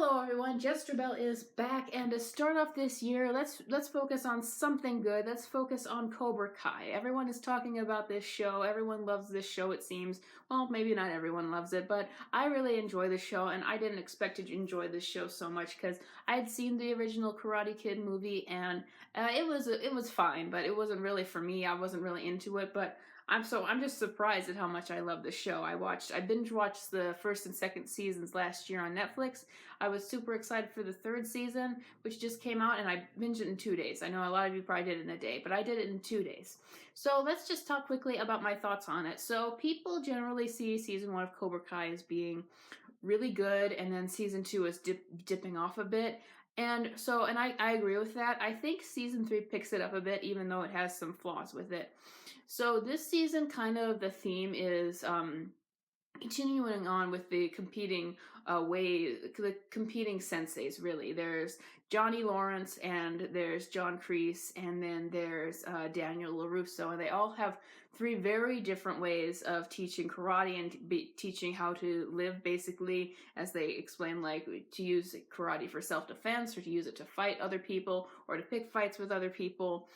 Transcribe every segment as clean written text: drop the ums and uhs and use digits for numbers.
Hello everyone, Jester Bell is back, and to start off this year, let's focus on something good. Let's focus on Cobra Kai. Everyone is talking about this show. Everyone loves this show, it seems. Well, maybe not everyone loves it, but I really enjoy the show, and I didn't expect to enjoy this show so much because I had seen the original Karate Kid movie, and it was fine, but it wasn't really for me. I wasn't really into it, but I'm just surprised at how much I love the show. I binge watched the first and second seasons last year on Netflix. I was super excited for the third season, which just came out, and I binged it in 2 days. I know a lot of you probably did it in a day, but I did it in 2 days. So let's just talk quickly about my thoughts on it. So people generally see season 1 of Cobra Kai as being really good, and then season 2 is dipping off a bit. And I agree with that. I think season 3 picks it up a bit, even though it has some flaws with it. So this season, kind of the theme is continuing on with the competing the competing senseis. Really, there's Johnny Lawrence, and there's John Kreese, and then there's Daniel LaRusso, and they all have three very different ways of teaching karate and teaching how to live, basically, as they explain, like to use karate for self-defense, or to use it to fight other people, or to pick fights with other people,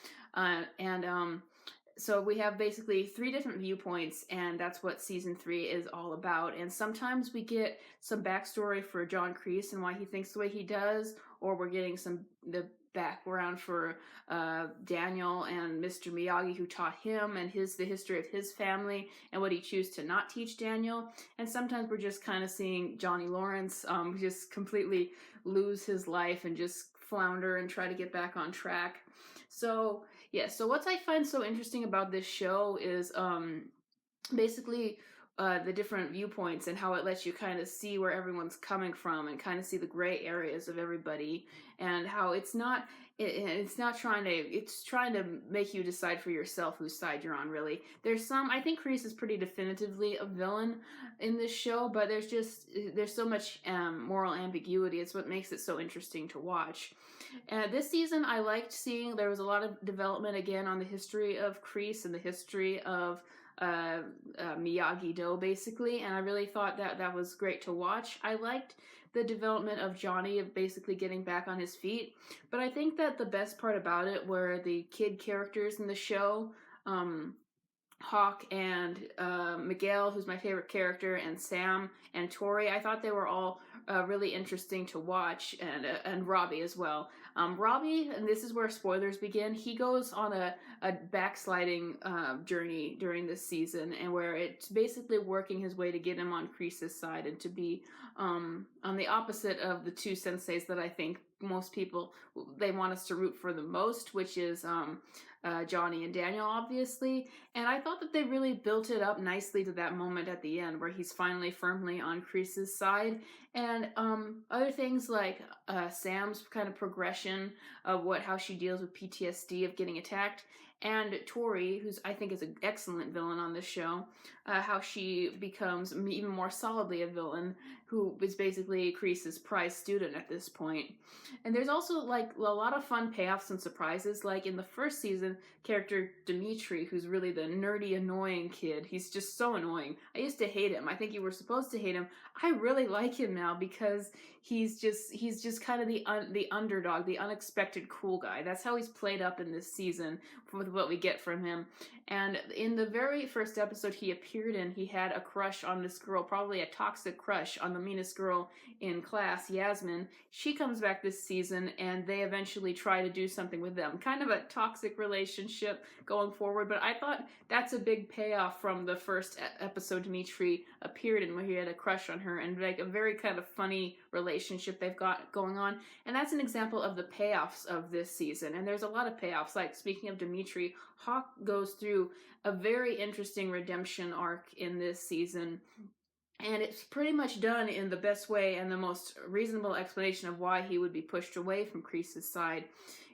so we have basically three different viewpoints, and that's what season 3 is all about. And sometimes we get some backstory for John Kreese and why he thinks the way he does, or we're getting the background for Daniel and Mr. Miyagi, who taught him, and the history of his family and what he chose to not teach Daniel. And sometimes we're just kind of seeing Johnny Lawrence just completely lose his life and just flounder and try to get back on track. So yeah, so what I find so interesting about this show is basically the different viewpoints and how it lets you kind of see where everyone's coming from and kind of see the gray areas of everybody, and how it's trying to make you decide for yourself whose side you're on. Really, I think Kreese is pretty definitively a villain in this show, but there's so much moral ambiguity. It's what makes it so interesting to watch. This season, I liked seeing there was a lot of development again on the history of Kreese and the history of Miyagi-Do, basically, and I really thought that was great to watch. I liked the development of Johnny, of basically getting back on his feet, but I think that the best part about it were the kid characters in the show. Hawk and Miguel, who's my favorite character, and Sam and Tori. I thought they were all really interesting to watch, and Robbie as well. Robbie, and this is where spoilers begin, he goes on a backsliding journey during this season, and where it's basically working his way to get him on Kreese's side and to be on the opposite of the two senseis that I think most people, they want us to root for the most, which is Johnny and Daniel, obviously. And I thought that they really built it up nicely to that moment at the end where he's finally firmly on Kreese's side. And other things like Sam's kind of progression of how she deals with PTSD of getting attacked, and Tori, who's I think is an excellent villain on this show, how she becomes even more solidly a villain, who is basically Kreese's prize student at this point. And there's also like a lot of fun payoffs and surprises, like in the first season, character Dimitri, who's really the nerdy, annoying kid. He's just so annoying. I used to hate him. I think you were supposed to hate him. I really like him now because he's just kind of the underdog, the unexpected cool guy. That's how he's played up in this season with what we get from him. And in the very first episode he appeared in, he had a crush on this girl, probably a toxic crush on the meanest girl in class, Yasmin. She comes back this season, and they eventually try to do something with them. Kind of a toxic relationship going forward, but I thought that's a big payoff from the first episode Dimitri appeared in, where he had a crush on her, and like a very kind of funny relationship they've got going on. And that's an example of the payoffs of this season. And there's a lot of payoffs. Like, speaking of Dimitri, Hawk goes through a very interesting redemption arc in this season, and it's pretty much done in the best way, and the most reasonable explanation of why he would be pushed away from Kreese's side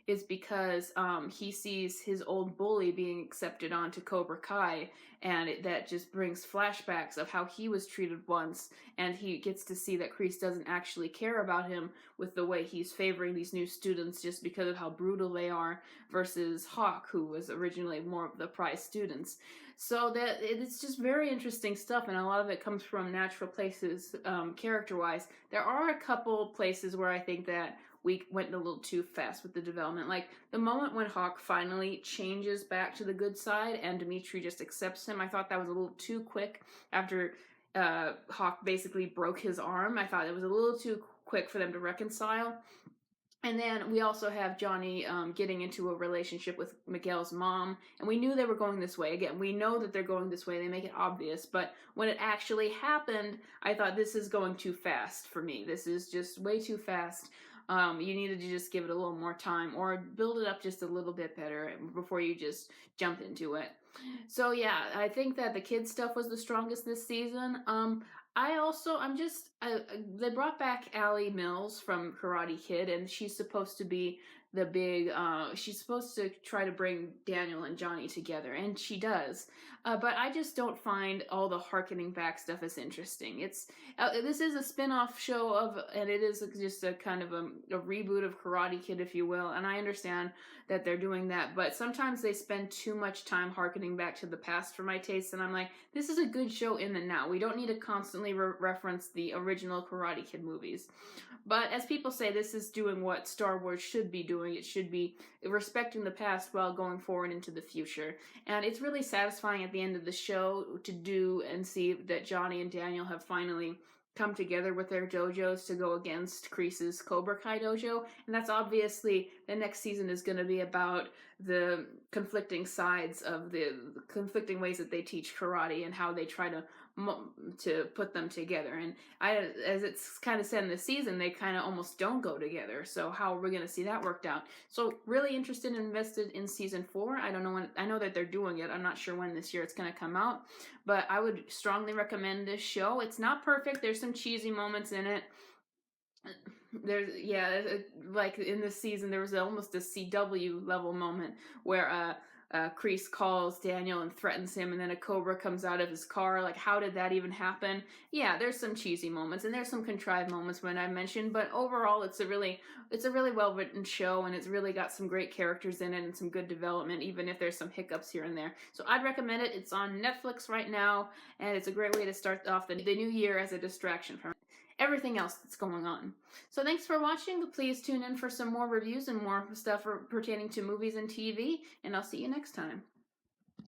is because he sees his old bully being accepted onto Cobra Kai, and that just brings flashbacks of how he was treated once, and he gets to see that Kreese doesn't actually care about him with the way he's favoring these new students just because of how brutal they are, versus Hawk, who was originally more of the prize students. So that it's just very interesting stuff, and a lot of it comes from natural places, character-wise. There are a couple places where I think that we went a little too fast with the development. Like the moment when Hawk finally changes back to the good side and Dimitri just accepts him, I thought that was a little too quick after Hawk basically broke his arm. I thought it was a little too quick for them to reconcile. And then we also have Johnny getting into a relationship with Miguel's mom, and we knew they were going this way. Again, we know that they're going this way, they make it obvious, but when it actually happened, I thought this is going too fast for me. This is just way too fast. You needed to just give it a little more time or build it up just a little bit better before you just jump into it. So yeah, I think that the kids stuff was the strongest this season. They brought back Allie Mills from Karate Kid, and she's supposed to be the big, she's supposed to try to bring Daniel and Johnny together, and she does. But I just don't find all the harkening back stuff as interesting. This is a spin-off show and it is just a kind of a reboot of Karate Kid, if you will, and I understand that they're doing that, but sometimes they spend too much time harkening back to the past for my taste, and I'm like, this is a good show in the now. We don't need to constantly reference the original Karate Kid movies. But as people say, this is doing what Star Wars should be doing. It should be respecting the past while going forward into the future. And it's really satisfying at the end of the show to do and see that Johnny and Daniel have finally come together with their dojos to go against Kreese's Cobra Kai dojo. And that's obviously, the next season is going to be about the conflicting sides of the conflicting ways that they teach karate and how they try to put them together. And as it's kind of said in the season, they kind of almost don't go together. So how are we going to see that worked out? So really interested and invested in season 4. I don't know when. I know that they're doing it. I'm not sure when this year it's going to come out, but I would strongly recommend this show. It's not perfect. There's some cheesy moments in it. Like in this season, there was almost a CW level moment where Kreese calls Daniel and threatens him, and then a cobra comes out of his car. Like, how did that even happen? Yeah, there's some cheesy moments, and there's some contrived moments when I mentioned, but overall, it's a really well written show, and it's really got some great characters in it and some good development, even if there's some hiccups here and there. So I'd recommend it. It's on Netflix right now, and it's a great way to start off the new year as a distraction from everything else that's going on. So thanks for watching. Please tune in for some more reviews and more stuff pertaining to movies and TV, and I'll see you next time.